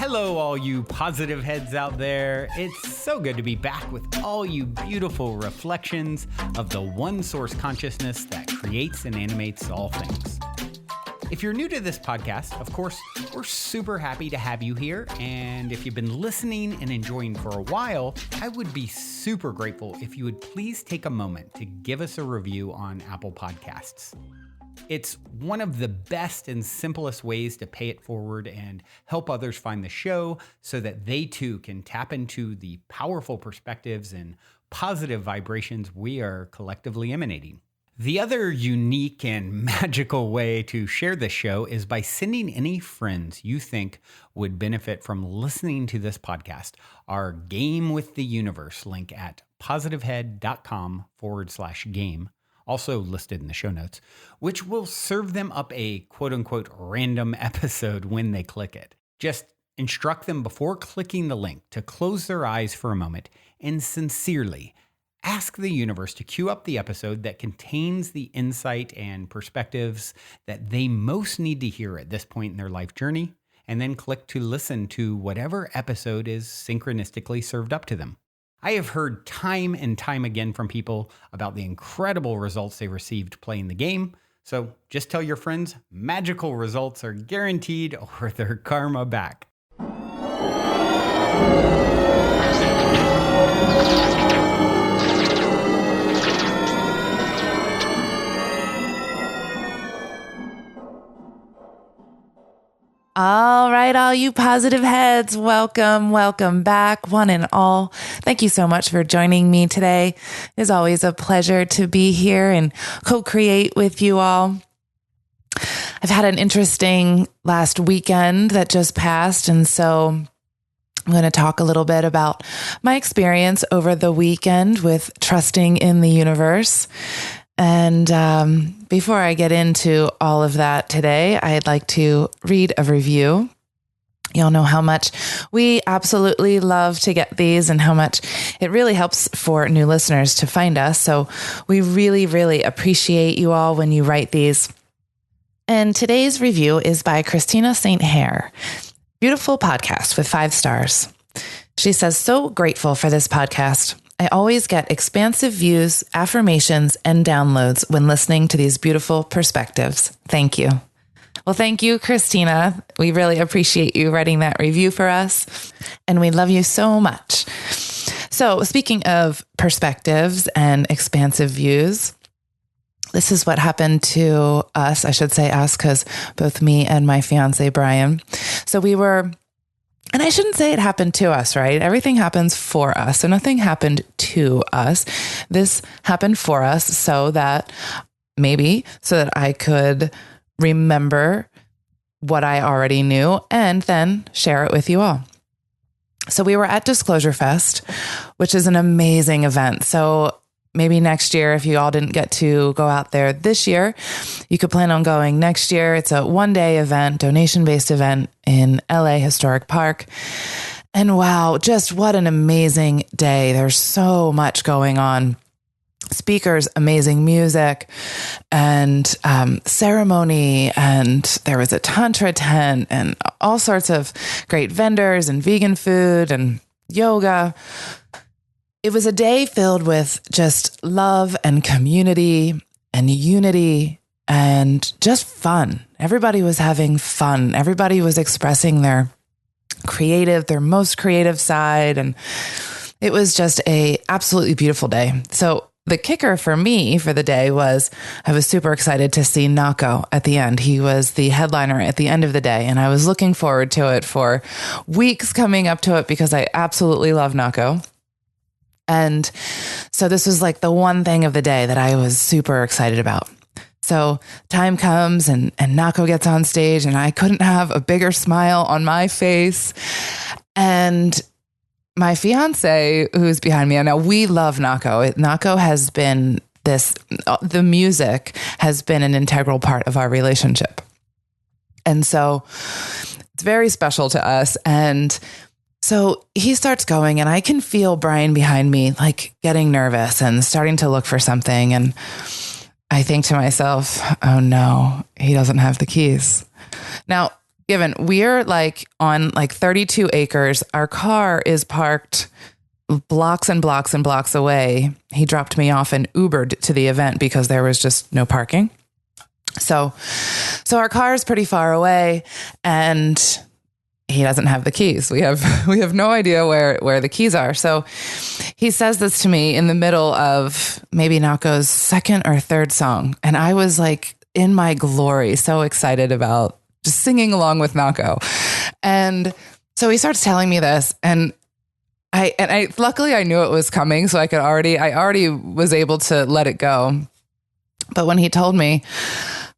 Hello, all you positive heads out there. It's so good to be back with all you beautiful reflections of the one source consciousness that creates and animates all things. If you're new to this podcast, of course, we're super happy to have you here. And if you've been listening and enjoying for a while, I would be super grateful if you would please take a moment to give us a review on Apple Podcasts. It's one of the best and simplest ways to pay it forward and help others find the show so that they too can tap into the powerful perspectives and positive vibrations we are collectively emanating. The other unique and magical way to share this show is by sending any friends you think would benefit from listening to this podcast our Game with the Universe link at positivehead.com/game. Also listed in the show notes, which will serve them up a quote-unquote random episode when they click it. Just instruct them before clicking the link to close their eyes for a moment and sincerely ask the universe to cue up the episode that contains the insight and perspectives that they most need to hear at this point in their life journey, and then click to listen to whatever episode is synchronistically served up to them. I have heard time and time again from people about the incredible results they received playing the game. So just tell your friends magical results are guaranteed or their karma back. All right, all you positive heads, welcome back, one and all. Thank you so much for joining me today. It is always a pleasure to be here and co-create with you all. I've had an interesting last weekend that just passed, and so I'm going to talk a little bit about my experience over the weekend with trusting in the universe. And before I get into all of that today, I'd like to read a review. Y'all know how much we absolutely love to get these and how much it really helps for new listeners to find us. So we really, really appreciate you all when you write these. And today's review is by Christina St. Hare. Beautiful podcast with 5 stars. She says, so grateful for this podcast. I always get expansive views, affirmations, and downloads when listening to these beautiful perspectives. Thank you. Well, thank you, Christina. We really appreciate you writing that review for us, and we love you so much. So speaking of perspectives and expansive views, this is what happened to us. I should say us because both me and my fiancé, Brian. So we were... And I shouldn't say it happened to us, right? Everything happens for us. So nothing happened to us. This happened for us so that I could remember what I already knew and then share it with you all. So we were at Disclosure Fest, which is an amazing event. So maybe next year, if you all didn't get to go out there this year, you could plan on going next year. It's a one-day event, donation-based event in LA Historic Park. And wow, just what an amazing day. There's so much going on. Speakers, amazing music, and ceremony, and there was a tantra tent and all sorts of great vendors and vegan food and yoga. It was a day filled with just love and community and unity and just fun. Everybody was having fun. Everybody was expressing their most creative side. And it was just a absolutely beautiful day. So the kicker for me for the day was I was super excited to see Nahko at the end. He was the headliner at the end of the day, and I was looking forward to it for weeks coming up to it because I absolutely love Nahko. And so this was like the one thing of the day that I was super excited about. So time comes and Nahko gets on stage, and I couldn't have a bigger smile on my face. And my fiance, who's behind me, and now we love Nahko. Nahko has been the music has been an integral part of our relationship. And so it's very special to us. And so he starts going, and I can feel Brian behind me, like getting nervous and starting to look for something. And I think to myself, oh no, he doesn't have the keys. Now, Given we're like on like 32 acres, our car is parked blocks and blocks and blocks away. He dropped me off and Ubered to the event because there was just no parking. So our car is pretty far away and he doesn't have the keys. We have no idea where the keys are. So he says this to me in the middle of maybe Nahko's second or third song. And I was like in my glory, so excited about just singing along with Nahko. And so he starts telling me this and I luckily I knew it was coming. So I already was able to let it go. But when he told me,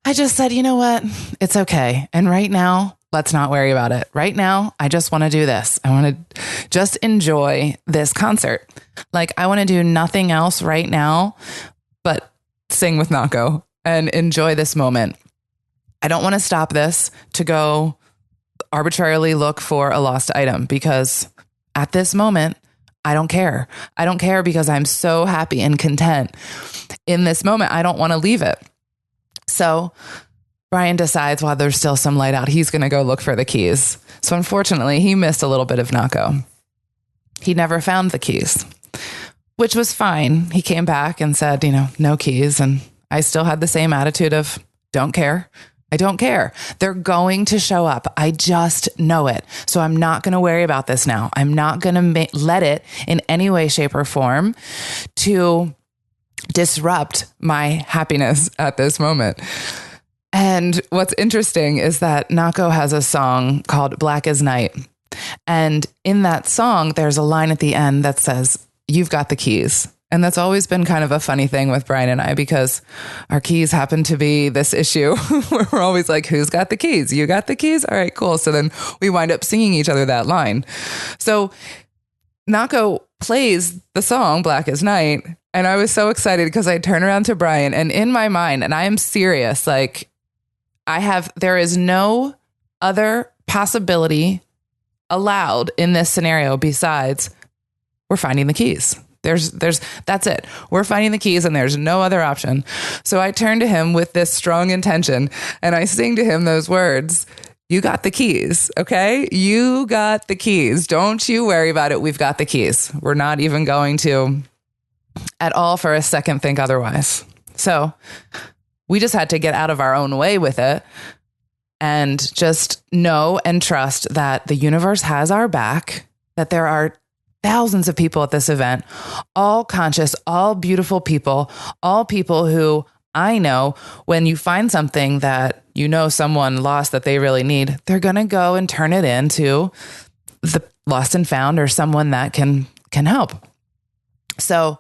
I just said, you know what? It's okay. And right now, let's not worry about it. Right now, I just want to do this. I want to just enjoy this concert. Like I want to do nothing else right now, but sing with Nahko and enjoy this moment. I don't want to stop this to go arbitrarily look for a lost item because at this moment, I don't care. I don't care because I'm so happy and content in this moment. I don't want to leave it. So Brian decides while there's still some light out, he's going to go look for the keys. So unfortunately, he missed a little bit of Nahko. He never found the keys, which was fine. He came back and said, no keys. And I still had the same attitude of don't care. I don't care. They're going to show up. I just know it. So I'm not going to worry about this now. I'm not going to let it in any way, shape, or form to disrupt my happiness at this moment. And what's interesting is that Nahko has a song called Black as Night. And in that song, there's a line at the end that says, "You've got the keys." And that's always been kind of a funny thing with Brian and I, because our keys happen to be this issue where we're always like, who's got the keys? You got the keys? All right, cool. So then we wind up singing each other that line. So Nahko plays the song Black as Night. And I was so excited because I turn around to Brian and in my mind, and I am serious, like there is no other possibility allowed in this scenario besides we're finding the keys. That's it. We're finding the keys and there's no other option. So I turn to him with this strong intention and I sing to him those words. You got the keys. Okay. You got the keys. Don't you worry about it. We've got the keys. We're not even going to at all for a second think otherwise. So we just had to get out of our own way with it and just know and trust that the universe has our back, that there are thousands of people at this event, all conscious, all beautiful people, all people who I know when you find something that someone lost that they really need, they're going to go and turn it into the lost and found or someone that can help. So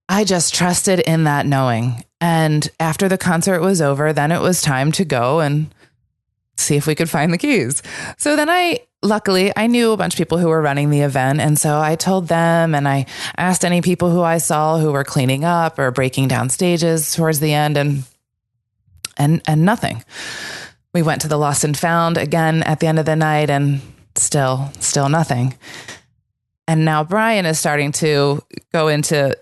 I just trusted in that knowing. And after the concert was over, then it was time to go and see if we could find the keys. So then luckily, I knew a bunch of people who were running the event. And so I told them and I asked any people who I saw who were cleaning up or breaking down stages towards the end and nothing. We went to the lost and found again at the end of the night and still nothing. And now Brian is starting to go into,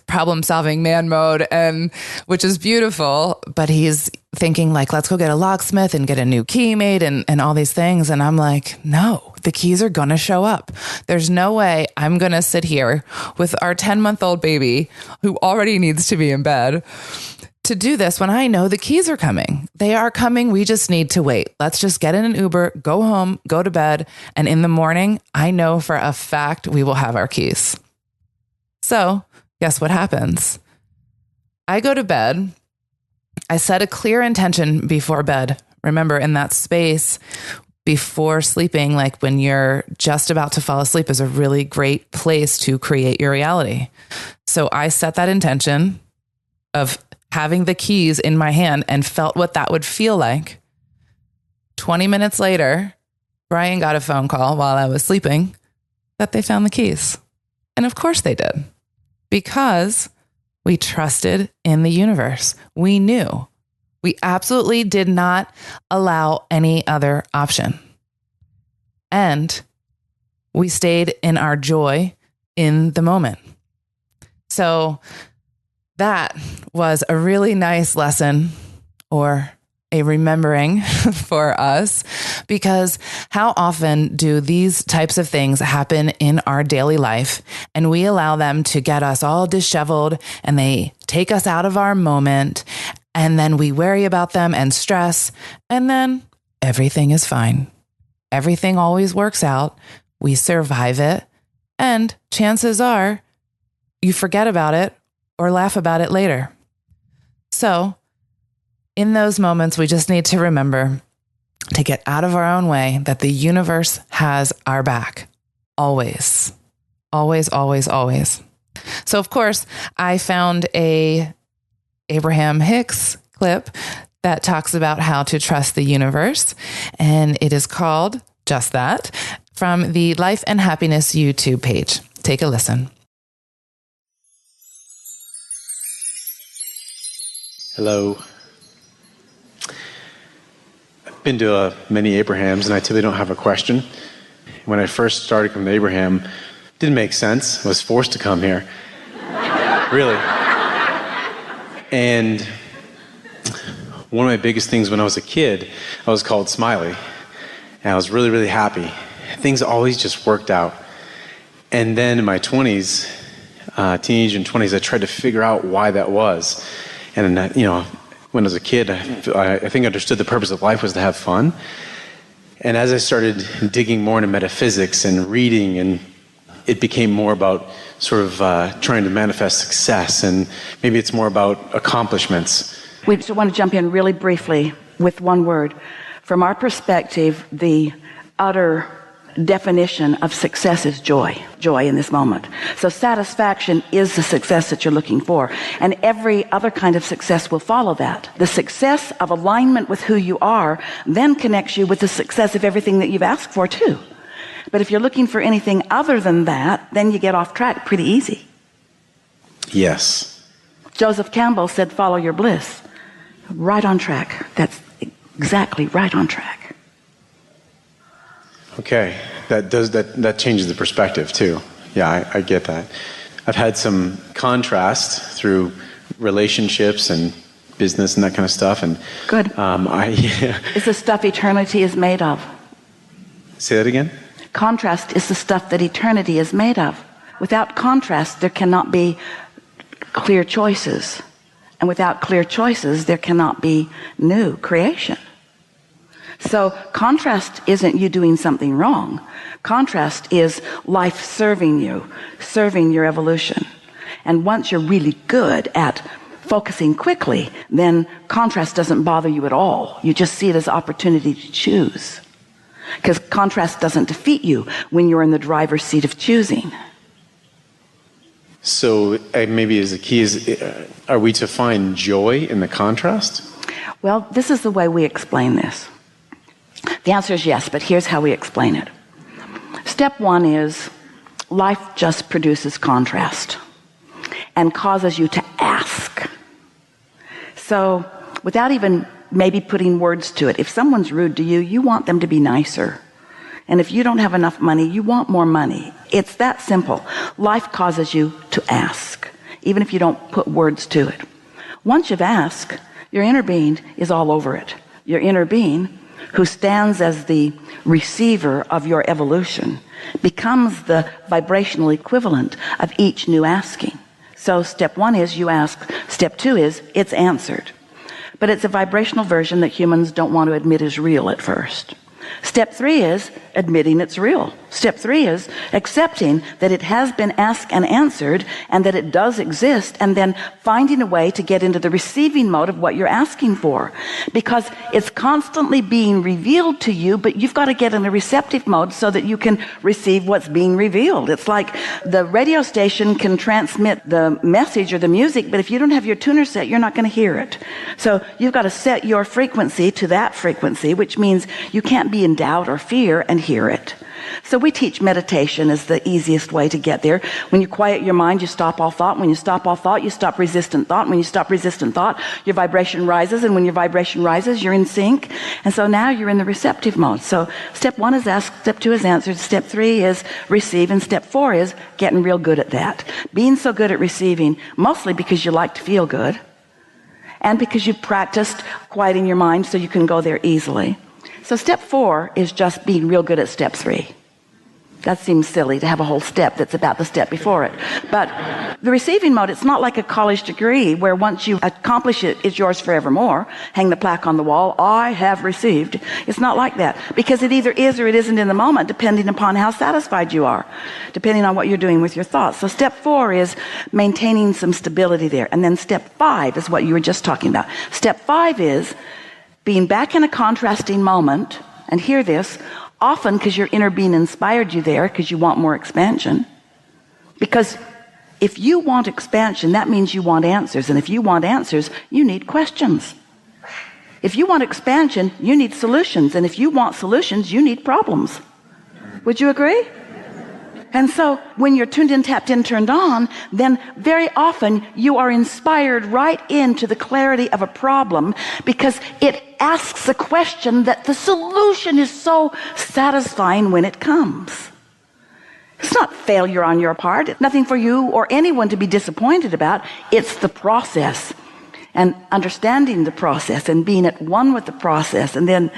problem solving man mode, and which is beautiful, but he's thinking like, let's go get a locksmith and get a new key made and all these things. And I'm like, no, the keys are going to show up. There's no way I'm going to sit here with our 10-month-old baby who already needs to be in bed to do this when I know the keys are coming. They are coming. We just need to wait. Let's just get in an Uber, go home, go to bed. And in the morning, I know for a fact we will have our keys. So guess what happens? I go to bed. I set a clear intention before bed. Remember, in that space before sleeping, like when you're just about to fall asleep, is a really great place to create your reality. So I set that intention of having the keys in my hand and felt what that would feel like. 20 minutes later, Brian got a phone call while I was sleeping that they found the keys. And of course they did. Because we trusted in the universe. We knew. We absolutely did not allow any other option. And we stayed in our joy in the moment. So that was a really nice lesson, or a remembering for us, because how often do these types of things happen in our daily life and we allow them to get us all disheveled and they take us out of our moment, and then we worry about them and stress, and then everything is fine. Everything always works out. We survive it, and chances are you forget about it or laugh about it later. So in those moments, we just need to remember to get out of our own way, that the universe has our back. Always, always, always, always. So of course, I found a Abraham-Hicks clip that talks about how to trust the universe. And it is called just that, from the Life and Happiness YouTube page. Take a listen. Hello. Been to many Abrahams, and I typically don't have a question. When I first started coming to Abraham, it didn't make sense. I was forced to come here. Really. And one of my biggest things when I was a kid, I was called Smiley. And I was really, really happy. Things always just worked out. And then in my 20s, teenage and 20s, I tried to figure out why that was. And, when I was a kid, I think I understood the purpose of life was to have fun. And as I started digging more into metaphysics and reading, and it became more about sort of trying to manifest success, and maybe it's more about accomplishments. We just want to jump in really briefly with one word. From our perspective, the utter definition of success is joy in this moment. So satisfaction is the success that you're looking for, and every other kind of success will follow that. The success of alignment with who you are then connects you with the success of everything that you've asked for too. But if you're looking for anything other than that, then you get off track pretty easy. Yes. Joseph Campbell said, follow your bliss. Right on track. That's exactly right on track. Okay, that changes the perspective too. Yeah, I get that. I've had some contrast through relationships and business and that kind of stuff. And good. It's the stuff eternity is made of. Say that again? Contrast is the stuff that eternity is made of. Without contrast, there cannot be clear choices. And without clear choices, there cannot be new creation. So contrast isn't you doing something wrong. Contrast is life serving you, serving your evolution. And once you're really good at focusing quickly, then contrast doesn't bother you at all. You just see it as opportunity to choose. Because contrast doesn't defeat you when you're in the driver's seat of choosing. So maybe as the key is, are we to find joy in the contrast? Well, this is the way we explain this. The answer is yes, but here's how we explain it. Step one is life just produces contrast and causes you to ask. So without even maybe putting words to it, if someone's rude to you, you want them to be nicer. And if you don't have enough money, you want more money. It's that simple. Life causes you to ask, even if you don't put words to it. Once you've asked, your inner being is all over it. Your inner being, who stands as the receiver of your evolution, becomes the vibrational equivalent of each new asking. So step one is you ask. Step two is it's answered. But it's a vibrational version that humans don't want to admit is real at first. Step three is admitting it's real. Step three is accepting that it has been asked and answered and that it does exist, and then finding a way to get into the receiving mode of what you're asking for. Because it's constantly being revealed to you, but you've got to get in a receptive mode so that you can receive what's being revealed. It's like the radio station can transmit the message or the music, but if you don't have your tuner set, you're not going to hear it. So you've got to set your frequency to that frequency, which means you can't be in doubt or fear and hear it. So we teach meditation as the easiest way to get there. When you quiet your mind, you stop all thought. When you stop all thought, you stop resistant thought. When you stop resistant thought, your vibration rises. And when your vibration rises, you're in sync. And so now you're in the receptive mode. So step one is ask, step two is answered, step three is receive, and step four is getting real good at that. Being so good at receiving, mostly because you like to feel good. and because you've practiced quieting your mind so you can go there easily. So step 4 is just being real good at step 3. That seems silly to have a whole step that's about the step before it. But the receiving mode, it's not like a college degree where once you accomplish it, it's yours forevermore. Hang the plaque on the wall, I have received. It's not like that, because it either is or it isn't in the moment, depending upon how satisfied you are, depending on what you're doing with your thoughts. So step 4 is maintaining some stability there. And then step 5 is what you were just talking about. Step 5 is being back in a contrasting moment, and hear this, often because your inner being inspired you there because you want more expansion. Because if you want expansion, that means you want answers. And if you want answers, you need questions. If you want expansion, you need solutions. And if you want solutions, you need problems. Would you agree? And so when you're tuned in, tapped in, turned on, then very often you are inspired right into the clarity of a problem because it asks a question that the solution is so satisfying when it comes. It's not failure on your part. It's nothing for you or anyone to be disappointed about. It's the process and understanding the process and being at one with the process. And then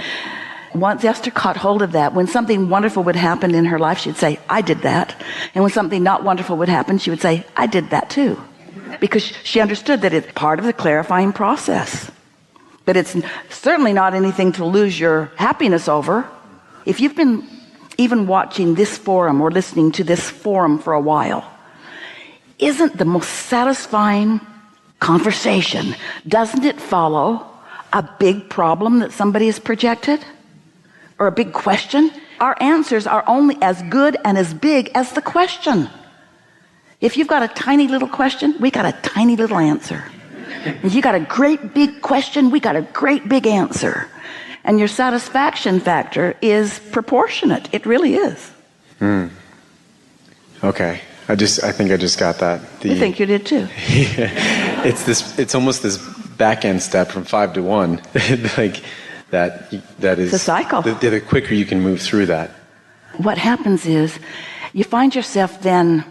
once Esther caught hold of that, when something wonderful would happen in her life, she'd say, I did that. And when something not wonderful would happen, she would say, I did that too. Because she understood that it's part of the clarifying process. But it's certainly not anything to lose your happiness over. If you've been even watching this forum or listening to this forum for a while, isn't the most satisfying conversation, doesn't it follow a big problem that somebody has projected? Or a big question? Our answers are only as good and as big as the question. If you've got a tiny little question, we got a tiny little answer. If you got a great big question, we got a great big answer. And your satisfaction factor is proportionate. It really is. Okay. I think I just got that. You think you did too. It's almost this back end step from 5 to 1. Like that is it's a cycle. The quicker you can move through that. What happens is you find yourself then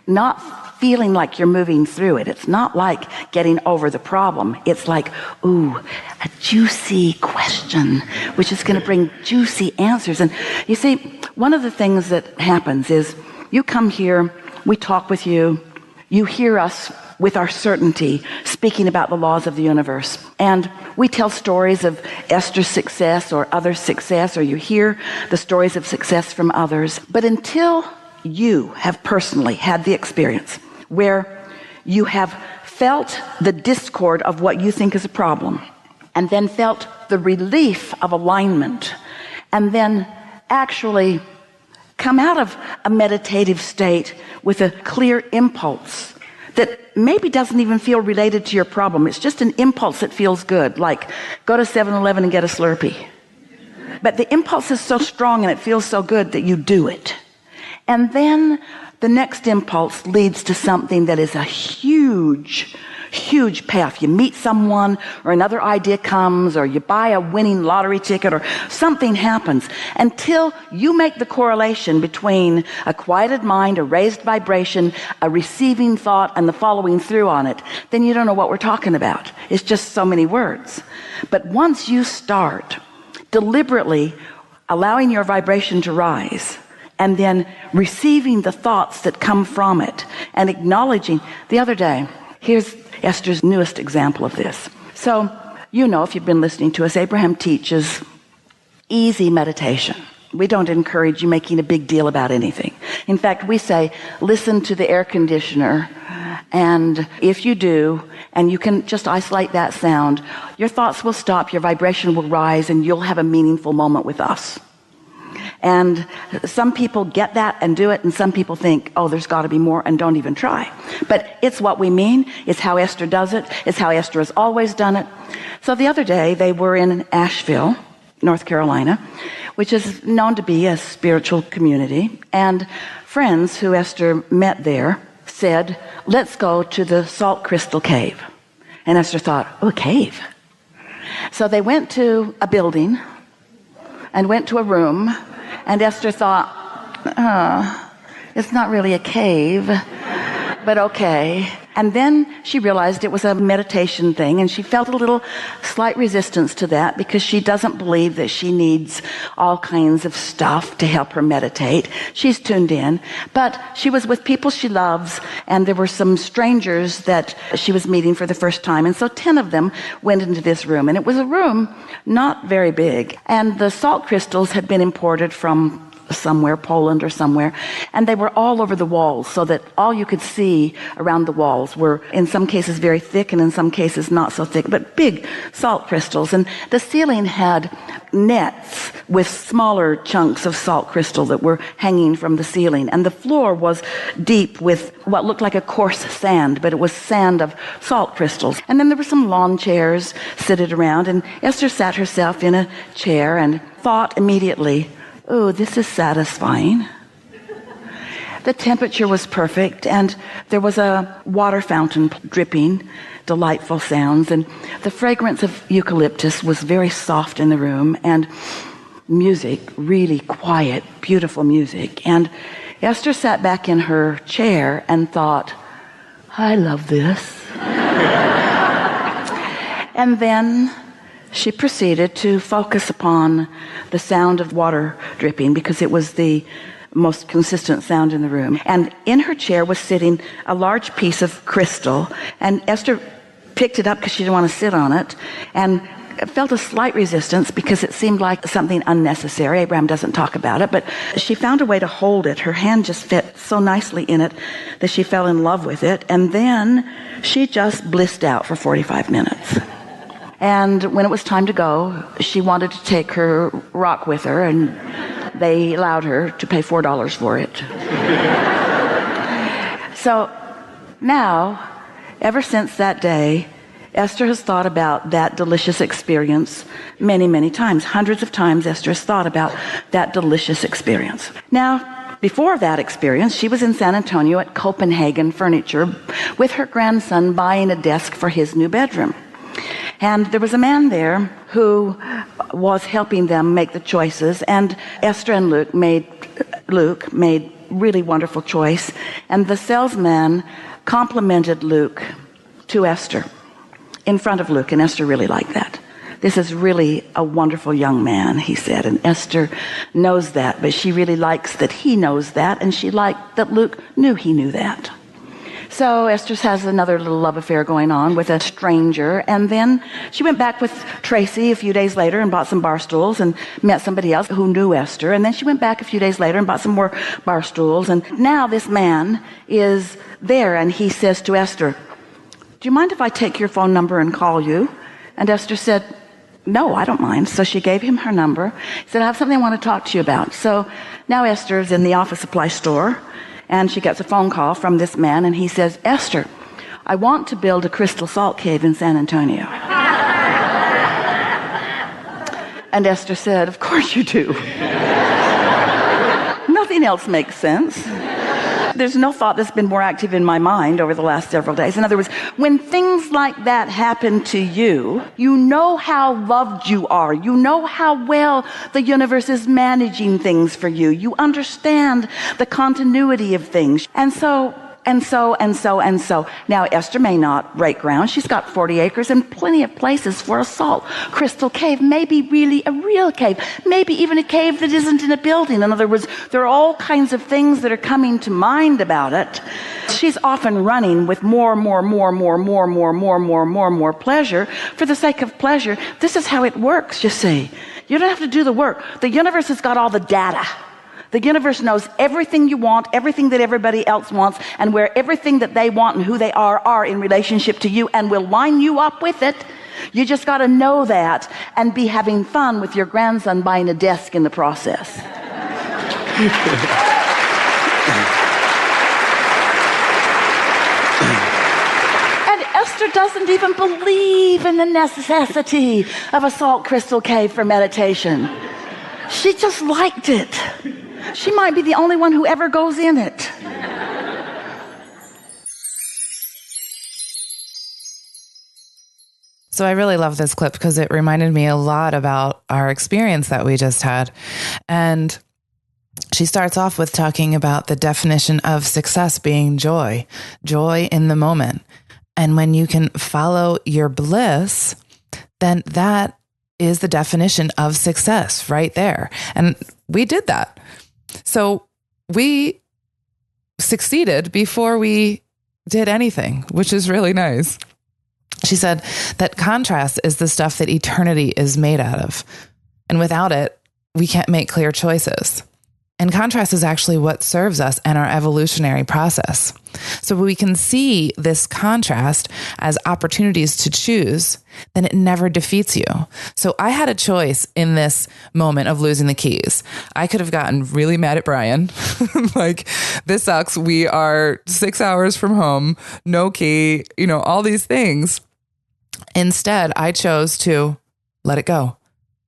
not feeling like you're moving through it. It's not like getting over the problem. It's like, ooh, a juicy question, which is going to bring juicy answers. And you see, one of the things that happens is you come here, we talk with you, you hear us with our certainty speaking about the laws of the universe. And we tell stories of Esther's success or other success, or you hear the stories of success from others. But until you have personally had the experience where you have felt the discord of what you think is a problem, and then felt the relief of alignment, and then actually come out of a meditative state with a clear impulse that maybe doesn't even feel related to your problem. It's just an impulse that feels good, like go to 7-Eleven and get a Slurpee. But the impulse is so strong and it feels so good that you do it. And then the next impulse leads to something that is a huge payoff. You meet someone, or another idea comes, or you buy a winning lottery ticket, or something happens. Until you make the correlation between a quieted mind, a raised vibration, a receiving thought, and the following through on it, then you don't know what we're talking about. It's just so many words. But once you start deliberately allowing your vibration to rise, and then receiving the thoughts that come from it, and acknowledging. The other day, here's Esther's newest example of this. So, you know, if you've been listening to us, Abraham teaches easy meditation. We don't encourage you making a big deal about anything. In fact, we say, listen to the air conditioner, and if you do, and you can just isolate that sound, your thoughts will stop, your vibration will rise, and you'll have a meaningful moment with us. And some people get that and do it, and some people think, oh, there's got to be more, and don't even try. But it's what we mean. It's how Esther does it. It's how Esther has always done it. So the other day, they were in Asheville, North Carolina, which is known to be a spiritual community. And friends who Esther met there said, let's go to the Salt Crystal Cave. And Esther thought, oh, a cave. So they went to a building and went to a room. And Esther thought, it's not really a cave, but okay. And then she realized it was a meditation thing, and she felt a little slight resistance to that because she doesn't believe that she needs all kinds of stuff to help her meditate. She's tuned in, but she was with people she loves, and there were some strangers that she was meeting for the first time, and so 10 of them went into this room, and it was a room not very big, and the salt crystals had been imported from somewhere, Poland or somewhere, and they were all over the walls, so that all you could see around the walls were in some cases very thick and in some cases not so thick, but big salt crystals. And the ceiling had nets with smaller chunks of salt crystal that were hanging from the ceiling, and the floor was deep with what looked like a coarse sand, but it was sand of salt crystals. And then there were some lawn chairs seated around, and Esther sat herself in a chair and thought immediately, oh, this is satisfying. The temperature was perfect, and there was a water fountain dripping, delightful sounds, and the fragrance of eucalyptus was very soft in the room, and music, really quiet, beautiful music. And Esther sat back in her chair and thought, I love this. And then she proceeded to focus upon the sound of water dripping because it was the most consistent sound in the room. And in her chair was sitting a large piece of crystal, and Esther picked it up because she didn't want to sit on it, and felt a slight resistance because it seemed like something unnecessary. Abraham doesn't talk about it, but she found a way to hold it. Her hand just fit so nicely in it that she fell in love with it, and then she just blissed out for 45 minutes. And when it was time to go, she wanted to take her rock with her, and they allowed her to pay $4 for it. So now, ever since that day, Esther has thought about that delicious experience many, many times. Hundreds of times Esther has thought about that delicious experience. Now, before that experience, she was in San Antonio at Copenhagen Furniture with her grandson buying a desk for his new bedroom. And there was a man there who was helping them make the choices, and Esther and Luke made really wonderful choice, and the salesman complimented Luke to Esther in front of Luke, and Esther really liked that. This is really a wonderful young man, he said, and Esther knows that, but she really likes that he knows that, and she liked that Luke knew he knew that. So Esther has another little love affair going on with a stranger, and then she went back with Tracy a few days later and bought some bar stools and met somebody else who knew Esther, and then she went back a few days later and bought some more bar stools, and now this man is there, and he says to Esther, do you mind if I take your phone number and call you? And Esther said, no, I don't mind. So she gave him her number. He said, I have something I want to talk to you about. So now Esther is in the office supply store, and she gets a phone call from this man, and he says, Esther, I want to build a crystal salt cave in San Antonio. And Esther said, of course you do. Nothing else makes sense. There's no thought that's been more active in my mind over the last several days. In other words, when things like that happen to you, you know how loved you are. You know how well the universe is managing things for you. You understand the continuity of things. And so. Now, Esther may not break ground. She's got 40 acres and plenty of places for a salt crystal cave, maybe really a real cave, maybe even a cave that isn't in a building. In other words, there are all kinds of things that are coming to mind about it. She's often running with more pleasure for the sake of pleasure. This is how it works, you see. You don't have to do the work. The universe has got all the data. The universe knows everything you want, everything that everybody else wants, and where everything that they want and who they are in relationship to you, and will line you up with it. You just got to know that and be having fun with your grandson buying a desk in the process. And Esther doesn't even believe in the necessity of a salt crystal cave for meditation. She just liked it. She might be the only one who ever goes in it. So I really love this clip because it reminded me a lot about our experience that we just had. And she starts off with talking about the definition of success being joy in the moment. And when you can follow your bliss, then that is the definition of success right there. And we did that. So we succeeded before we did anything, which is really nice. She said that contrast is the stuff that eternity is made out of. And without it, we can't make clear choices. And contrast is actually what serves us in our evolutionary process. So we can see this contrast as opportunities to choose, then it never defeats you. So I had a choice in this moment of losing the keys. I could have gotten really mad at Brian. Like, this sucks. We are 6 hours from home, no key, all these things. Instead, I chose to let it go,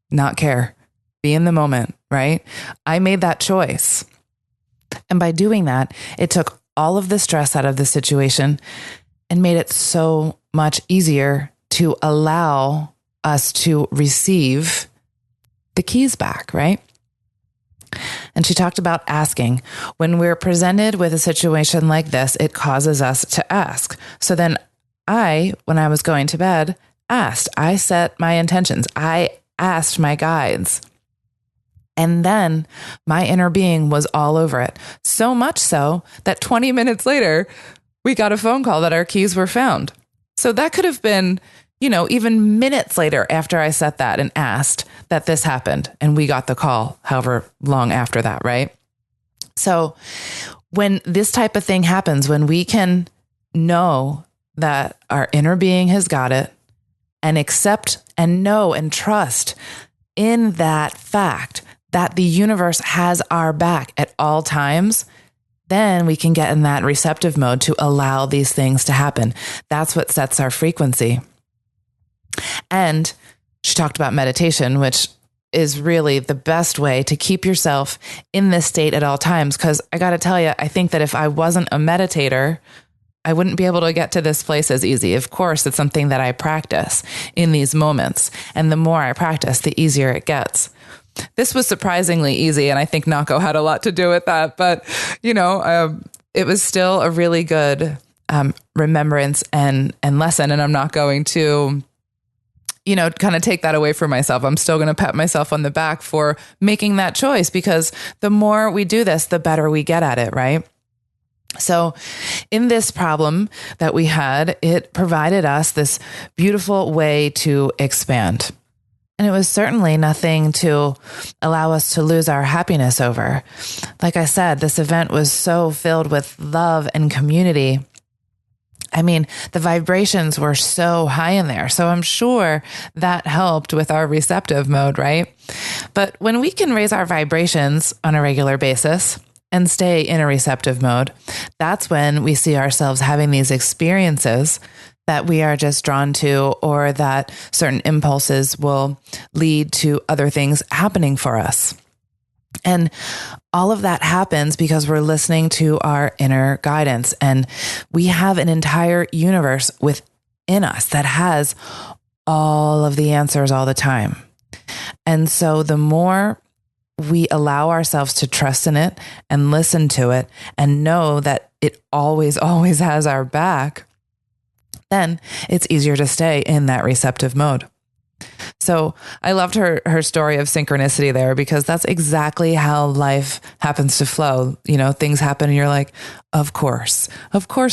not care, be in the moment, right? I made that choice. And by doing that, it took all of the stress out of the situation and made it so much easier to allow us to receive the keys back, right? And she talked about asking. When we're presented with a situation like this, it causes us to ask. So then when I was going to bed, asked. I set my intentions. I asked my guides. And then my inner being was all over it. So much so that 20 minutes later, we got a phone call that our keys were found. So that could have been, even minutes later after I said that and asked that this happened. And we got the call however long after that, right? So when this type of thing happens, when we can know that our inner being has got it and accept and know and trust in that fact that the universe has our back at all times, then we can get in that receptive mode to allow these things to happen. That's what sets our frequency. And she talked about meditation, which is really the best way to keep yourself in this state at all times. Because I got to tell you, I think that if I wasn't a meditator, I wouldn't be able to get to this place as easy. Of course, it's something that I practice in these moments. And the more I practice, the easier it gets. This was surprisingly easy, and I think Nahko had a lot to do with that. But, it was still a really good remembrance and lesson. And I'm not going to, kind of take that away from myself. I'm still going to pat myself on the back for making that choice, because the more we do this, the better we get at it, right? So in this problem that we had, it provided us this beautiful way to expand. And it was certainly nothing to allow us to lose our happiness over. Like I said, this event was so filled with love and community. I mean, the vibrations were so high in there. So I'm sure that helped with our receptive mode, right? But when we can raise our vibrations on a regular basis and stay in a receptive mode, that's when we see ourselves having these experiences that we are just drawn to, or that certain impulses will lead to other things happening for us. And all of that happens because we're listening to our inner guidance. And we have an entire universe within us that has all of the answers all the time. And so the more we allow ourselves to trust in it and listen to it and know that it always has our back, then it's easier to stay in that receptive mode. So I loved her story of synchronicity there, because that's exactly how life happens to flow. Things happen and you're like, of course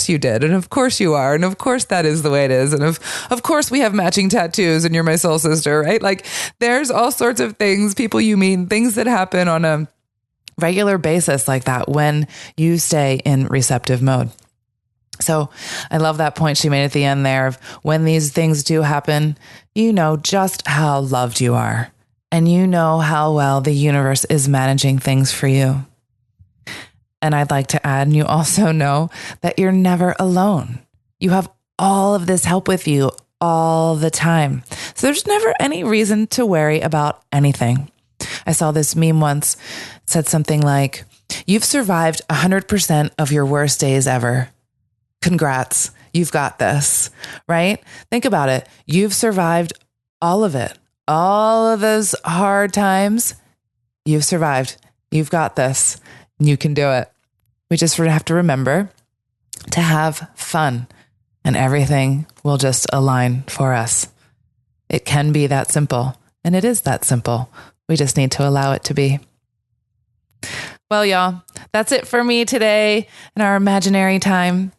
you did. And of course you are. And of course that is the way it is. And of course we have matching tattoos and you're my soul sister, right? Like, there's all sorts of things, people you meet, things that happen on a regular basis like that when you stay in receptive mode. So I love that point she made at the end there of, when these things do happen, you know just how loved you are, and you know how well the universe is managing things for you. And I'd like to add, and you also know that you're never alone. You have all of this help with you all the time. So there's never any reason to worry about anything. I saw this meme once. It said something like, "You've survived 100% of your worst days ever. Congrats, you've got this," right? Think about it. You've survived all of it. All of those hard times, you've survived. You've got this. You can do it. We just have to remember to have fun, and everything will just align for us. It can be that simple, and it is that simple. We just need to allow it to be. Well, y'all, that's it for me today in our imaginary time.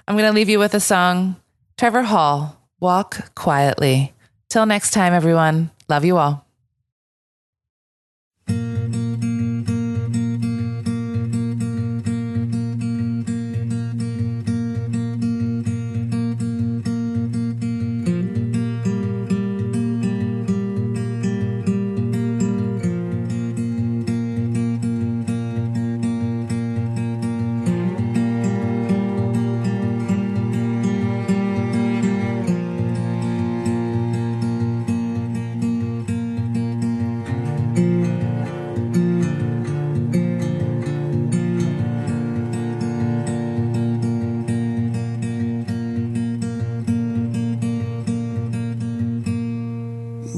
I'm going to leave you with a song. Trevor Hall, Walk Quietly. Till next time, everyone. Love you all.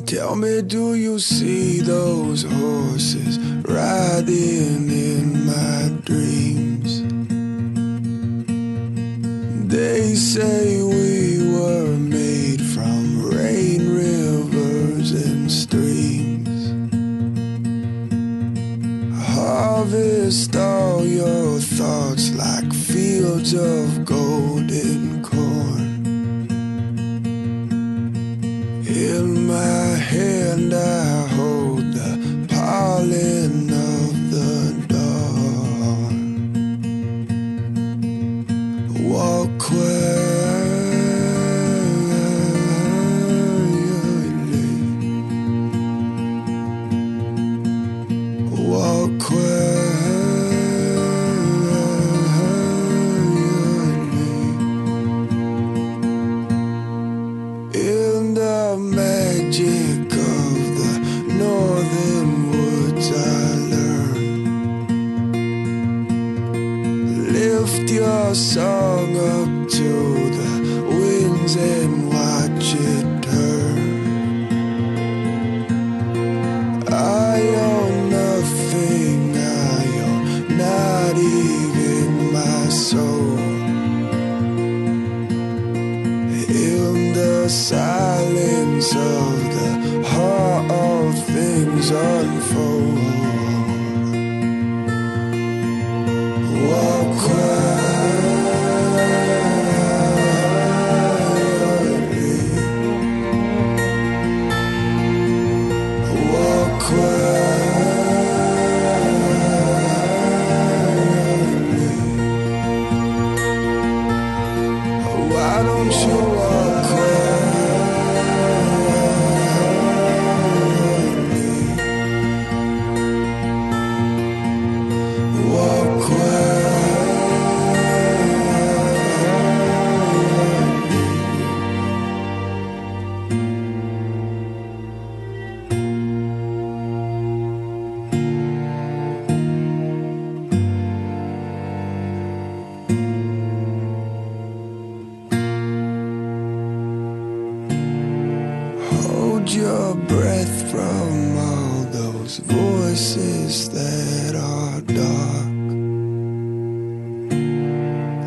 Tell me, do you see those horses riding in my dreams? They say we were made from rain, rivers, and streams. Harvest all your thoughts like fields of golden corn. In my hand I hold the pollen of the dawn. Walk quietly. Walk quietly. In the magic of the northern woods I learned. Lift your song up to the winds and watch it turn. I own nothing, I own not even my soul. In the silence of the heart, all things unfold. Walk quietly. Walk quietly. Why don't you walk quietly? Walk quietly. Hold your breath from all those voices that are dark.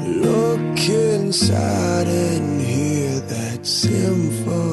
Look inside and hear that symphony